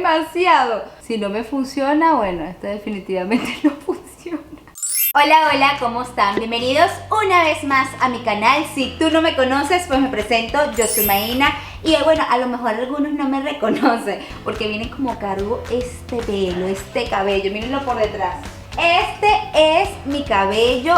demasiado. Si no me funciona, bueno, esto definitivamente no funciona. Hola, hola, ¿cómo están? Bienvenidos una vez más a mi canal. Si tú no me conoces, pues me presento, yo soy Maína. Y bueno, a lo mejor algunos no me reconocen porque miren cómo cargo este pelo, este cabello, mírenlo por detrás. Este es mi cabello,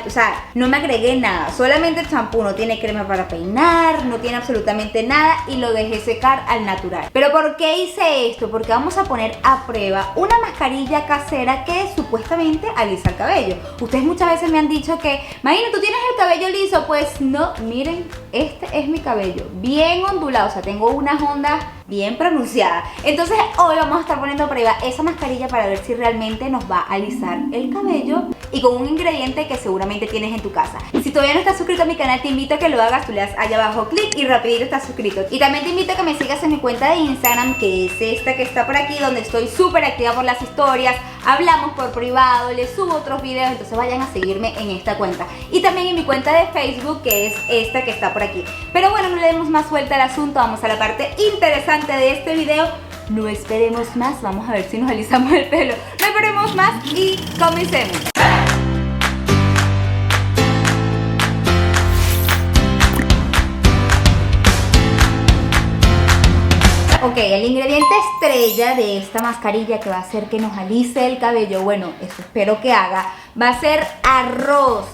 o sea, no me agregué nada, solamente el champú, no tiene crema para peinar, no tiene absolutamente nada y lo dejé secar al natural. ¿Pero por qué hice esto? Porque vamos a poner a prueba una mascarilla casera que supuestamente alisa el cabello. Ustedes muchas veces me han dicho que, Maína, ¿tú tienes el cabello liso? Pues no, miren, este es mi cabello, bien ondulado, o sea, tengo unas ondas bien pronunciadas. Entonces hoy vamos a estar poniendo a prueba esa mascarilla para ver si realmente nos va a alisar el cabello y con un ingrediente que seguramente tienes en tu casa. Si todavía no estás suscrito a mi canal, te invito a que lo hagas. Tú le das allá abajo clic y rapidito estás suscrito. Y también te invito a que me sigas en mi cuenta de Instagram, que es esta que está por aquí, donde estoy súper activa por las historias, hablamos por privado, les subo otros videos, entonces vayan a seguirme en esta cuenta. Y también en mi cuenta de Facebook, que es esta que está por aquí. Pero bueno, no le demos más vuelta al asunto, vamos a la parte interesante de este video. No esperemos más, vamos a ver si nos alisamos el pelo. No esperemos más y comencemos. Ok, el ingrediente estrella de esta mascarilla que va a hacer que nos alice el cabello, bueno, eso espero que haga, va a ser arroz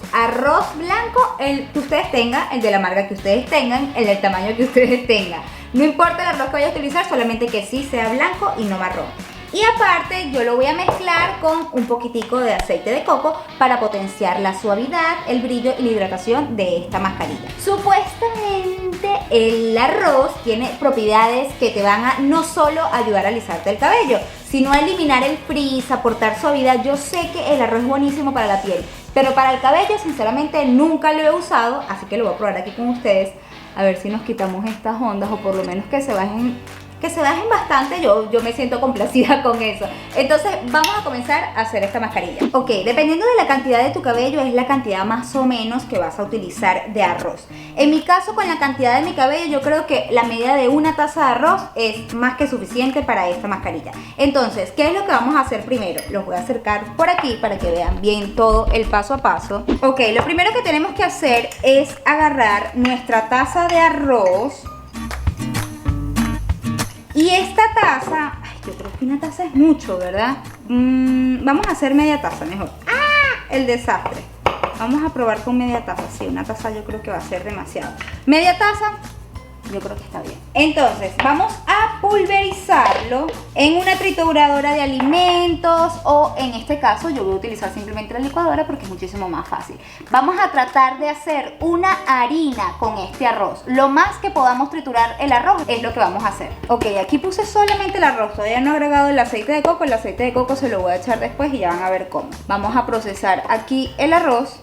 blanco, el que ustedes tengan, el de la marca que ustedes tengan, el del tamaño que ustedes tengan. No importa el arroz que vaya a utilizar, solamente que sí sea blanco y no marrón. Y aparte yo lo voy a mezclar con un poquitico de aceite de coco para potenciar la suavidad, el brillo y la hidratación de esta mascarilla. Supuestamente el arroz tiene propiedades que te van a no solo ayudar a alisarte el cabello, sino a eliminar el frizz, aportar suavidad. Yo sé que el arroz es buenísimo para la piel, pero para el cabello sinceramente nunca lo he usado, así que lo voy a probar aquí con ustedes. A ver si nos quitamos estas ondas o por lo menos que se bajen bastante. Yo me siento complacida con eso. Entonces vamos a comenzar a hacer esta mascarilla. Ok, dependiendo de la cantidad de tu cabello es la cantidad más o menos que vas a utilizar de arroz. En mi caso, con la cantidad de mi cabello, yo creo que la medida de una taza de arroz es más que suficiente para esta mascarilla. Entonces, ¿qué es lo que vamos a hacer primero? Los voy a acercar por aquí para que vean bien todo el paso a paso. Ok, lo primero que tenemos que hacer es agarrar nuestra taza de arroz. Y esta taza, ay, yo creo que una taza es mucho, ¿verdad? Vamos a hacer media taza mejor. ¡Ah! El desastre. Vamos a probar con media taza. Sí, una taza yo creo que va a ser demasiado. Media taza, yo creo que está bien. Entonces, vamos a pulverizarlo en una trituradora de alimentos o en este caso yo voy a utilizar simplemente la licuadora porque es muchísimo más fácil. Vamos a tratar de hacer una harina con este arroz. Lo más que podamos triturar el arroz es lo que vamos a hacer. Ok, aquí puse solamente el arroz, todavía no he agregado el aceite de coco. El aceite de coco se lo voy a echar después y ya van a ver cómo. Vamos a procesar aquí el arroz.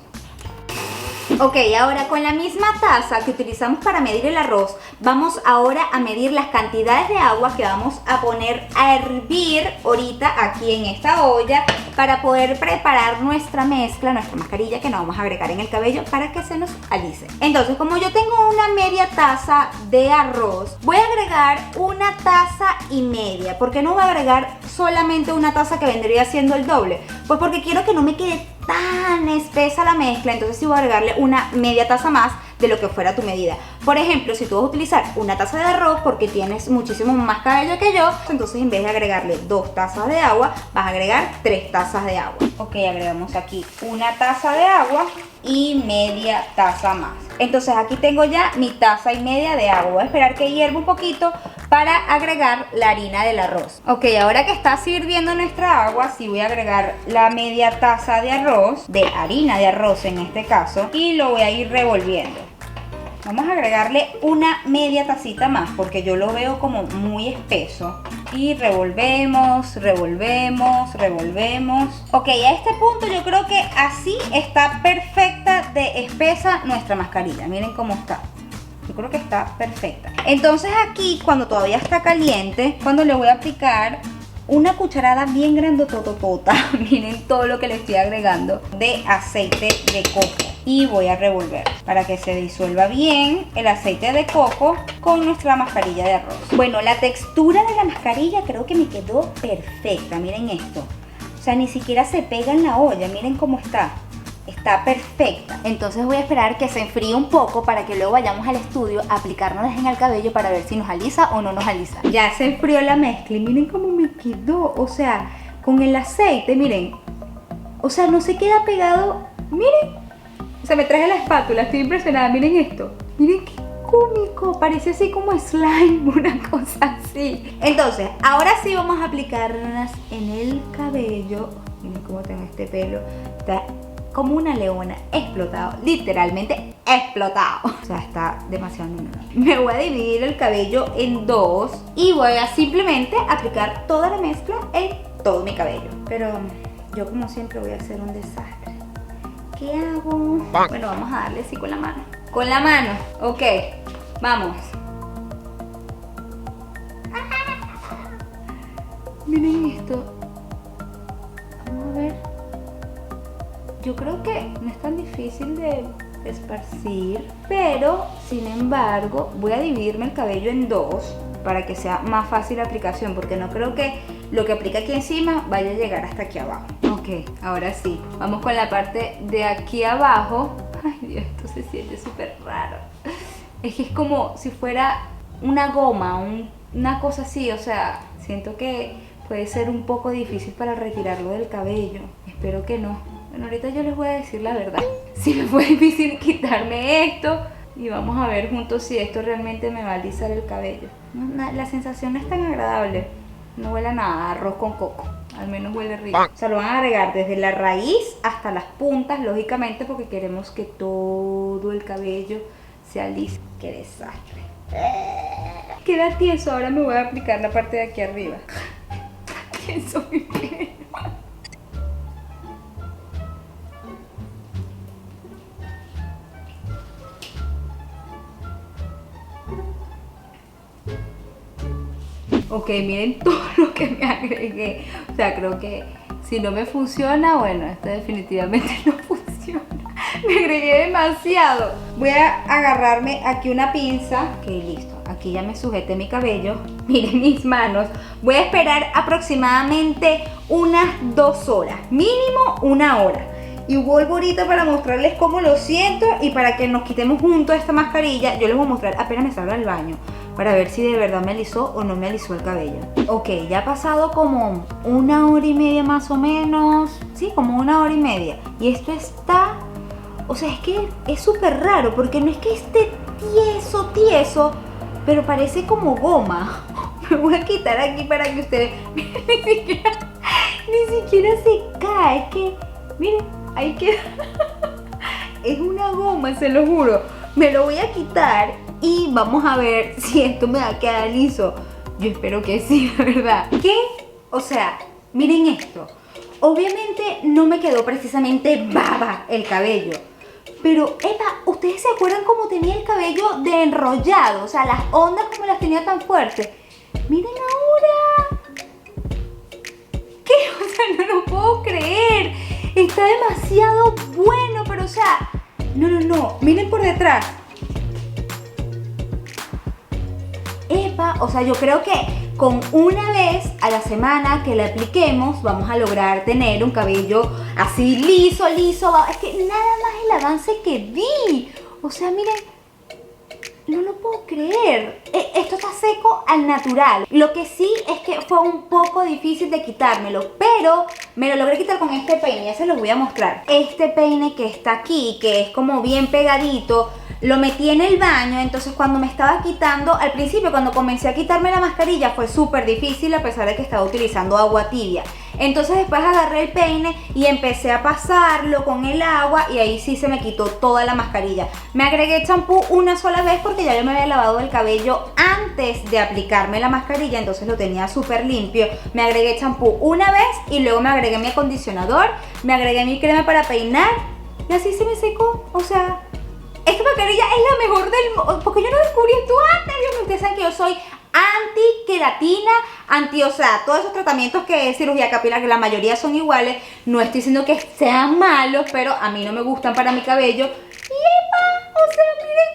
Ok, ahora con la misma taza que utilizamos para medir el arroz, vamos ahora a medir las cantidades de agua que vamos a poner a hervir ahorita aquí en esta olla para poder preparar nuestra mezcla, nuestra mascarilla que nos vamos a agregar en el cabello para que se nos alice. Entonces, como yo tengo una media taza de arroz, voy a agregar una taza y media. ¿Por qué no voy a agregar solamente una taza que vendría siendo el doble? Pues porque quiero que no me quede tan espesa la mezcla, entonces sí voy a agregarle una media taza más de lo que fuera tu medida. Por ejemplo, si tú vas a utilizar una taza de arroz porque tienes muchísimo más cabello que yo, entonces en vez de agregarle 2 tazas de agua, vas a agregar 3 tazas de agua. Ok, agregamos aquí una taza de agua y media taza más. Entonces aquí tengo ya mi taza y media de agua. Voy a esperar que hierva un poquito para agregar la harina del arroz. Ok, ahora que está hirviendo nuestra agua, sí voy a agregar la media taza de arroz, de harina de arroz en este caso, y lo voy a ir revolviendo. Vamos a agregarle una media tacita más porque yo lo veo como muy espeso. Y revolvemos, revolvemos, revolvemos. Ok, a este punto yo creo que así está perfecta de espesa nuestra mascarilla. Miren cómo está. Yo creo que está perfecta. Entonces aquí, cuando todavía está caliente, cuando le voy a aplicar una cucharada bien grandototota, miren todo lo que le estoy agregando de aceite de coco. y voy a revolver para que se disuelva bien el aceite de coco con nuestra mascarilla de arroz. Bueno, la textura de la mascarilla creo que me quedó perfecta, miren esto. O sea, ni siquiera se pega en la olla, miren cómo está. Está perfecta. Entonces voy a esperar que se enfríe un poco para que luego vayamos al estudio a aplicárnoslas en el cabello para ver si nos alisa o no nos alisa. Ya se enfrió la mezcla y miren cómo me quedó. O sea, con el aceite, miren. O sea, no se queda pegado. Miren. O sea, me traje la espátula, estoy impresionada. Miren esto. Miren qué cómico. Parece así como slime, una cosa así. Entonces, ahora sí vamos a aplicarlas en el cabello. Miren cómo tengo este pelo. Está como una leona, explotado, literalmente explotado. O sea, está demasiado lindo. Me voy a dividir el cabello en dos y voy a simplemente aplicar toda la mezcla en todo mi cabello. Pero yo como siempre voy a hacer un desastre. ¿Qué hago? Bueno, vamos a darle así con la mano. Con la mano, ok, vamos. Miren esto. Vamos a ver. Yo creo que no es tan difícil de esparcir, pero sin embargo voy a dividirme el cabello en dos para que sea más fácil la aplicación, porque no creo que lo que aplique aquí encima vaya a llegar hasta aquí abajo. Ok, ahora sí, vamos con la parte de aquí abajo. Ay Dios, esto se siente súper raro. Es que es como si fuera una goma, una cosa así, o sea, siento que puede ser un poco difícil para retirarlo del cabello. Espero que no. Bueno, ahorita yo les voy a decir la verdad. Sí me fue difícil quitarme esto y vamos a ver juntos si esto realmente me va a alisar el cabello. No, la sensación no es tan agradable. No huele a nada, arroz con coco. Al menos huele rico. O sea, lo van a agregar desde la raíz hasta las puntas, lógicamente, porque queremos que todo el cabello se alise. ¡Qué desastre! Queda tieso, ahora me voy a aplicar la parte de aquí arriba. Tieso mi pelo. Ok, miren todo lo que me agregué. O sea, creo que si no me funciona, bueno, esto definitivamente no funciona. Me agregué demasiado. Voy a agarrarme aquí una pinza. Ok, listo. Aquí ya me sujeté mi cabello. Miren mis manos. Voy a esperar aproximadamente unas 2 horas. Mínimo 1 hora. Y vuelvo ahorita para mostrarles cómo lo siento y para que nos quitemos juntos esta mascarilla. Yo les voy a mostrar apenas me salga al baño para ver si de verdad me alisó o no me alisó el cabello. Ok, ya ha pasado como 1 hora y media más o menos. Sí, como 1 hora y media. Y esto está... O sea, es que es súper raro porque no es que esté tieso, pero parece como goma. Me voy a quitar aquí para que ustedes... Ni siquiera se cae. Es que, miren, ahí queda. Es una goma, se lo juro. Me lo voy a quitar y vamos a ver si esto me va a quedar liso. Yo espero que sí, la verdad. ¿Qué? O sea, miren esto. Obviamente no me quedó precisamente baba el cabello. Pero, epa, ¿ustedes se acuerdan cómo tenía el cabello de enrollado? O sea, las ondas como las tenía tan fuertes. Miren ahora. ¿Qué? O sea, no lo puedo creer. Está demasiado bueno, pero o sea... No. Miren por detrás. Epa, o sea, yo creo que con una vez a la semana que la apliquemos vamos a lograr tener un cabello así liso. Es que nada más el avance que vi. O sea, miren, no lo puedo creer. Esto está seco al natural. Lo que sí es que fue un poco difícil de quitármelo, pero me lo logré quitar con este peine. Ya se los voy a mostrar. Este peine que está aquí, que es como bien pegadito, lo metí en el baño. Entonces cuando me estaba quitando, al principio cuando comencé a quitarme la mascarilla fue súper difícil a pesar de que estaba utilizando agua tibia. Entonces después agarré el peine y empecé a pasarlo con el agua y ahí sí se me quitó toda la mascarilla. Me agregué champú una sola vez porque ya yo me había lavado el cabello antes de aplicarme la mascarilla, entonces lo tenía súper limpio. Me agregué champú una vez y luego me agregué mi acondicionador, me agregué mi crema para peinar y así se me secó. O sea, esta mascarilla es la mejor del mundo, porque yo no descubrí esto antes. Dios mío, ustedes saben que yo soy anti-queratina, o sea, todos esos tratamientos que es cirugía capilar, que la mayoría son iguales. No estoy diciendo que sean malos, pero a mí no me gustan para mi cabello. Y ¡epa! O sea, miren.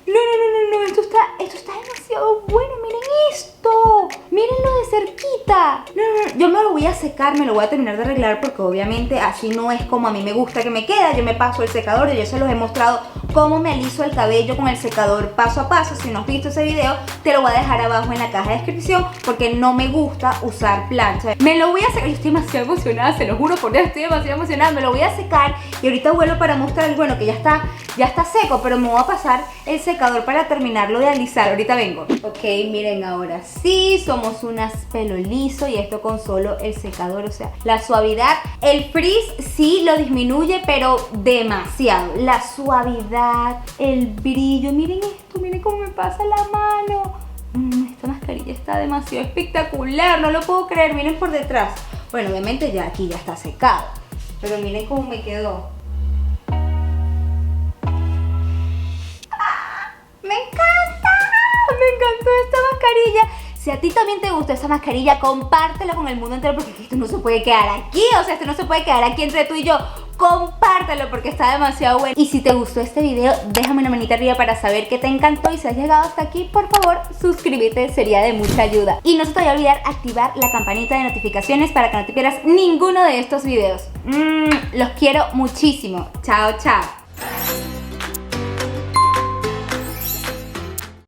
No, esto está demasiado bueno, miren esto. Mírenlo de cerquita. No, yo me lo voy a secar, me lo voy a terminar de arreglar porque obviamente así no es como a mí me gusta que me queda. Yo me paso el secador y yo se los he mostrado cómo me aliso el cabello con el secador paso a paso. Si no has visto ese video, te lo voy a dejar abajo en la caja de descripción porque no me gusta usar plancha. Me lo voy a secar, yo estoy demasiado emocionada, se lo juro por Dios, estoy demasiado emocionada. Me lo voy a secar y ahorita vuelvo para mostrar, bueno, que ya está seco, pero me voy a pasar el secador para terminarlo de alisar. Ahorita vengo. Ok, miren, ahora sí, somos unas pelo liso y esto con solo el secador, o sea, la suavidad. El frizz sí lo disminuye, pero demasiado. La suavidad, el brillo, miren esto, miren cómo me pasa la mano. Esta mascarilla está demasiado espectacular, no lo puedo creer, miren por detrás. Bueno, obviamente ya aquí ya está secado, pero miren cómo me quedó. Me encantó esta mascarilla. Si a ti también te gustó esta mascarilla, compártela con el mundo entero porque esto no se puede quedar aquí. O sea, esto no se puede quedar aquí entre tú y yo. Compártelo porque está demasiado bueno. Y si te gustó este video, déjame una manita arriba para saber que te encantó. Y si has llegado hasta aquí, por favor, suscríbete, sería de mucha ayuda. Y no se te vaya a olvidar activar la campanita de notificaciones para que no te pierdas ninguno de estos videos. Los quiero muchísimo. Chao, chao.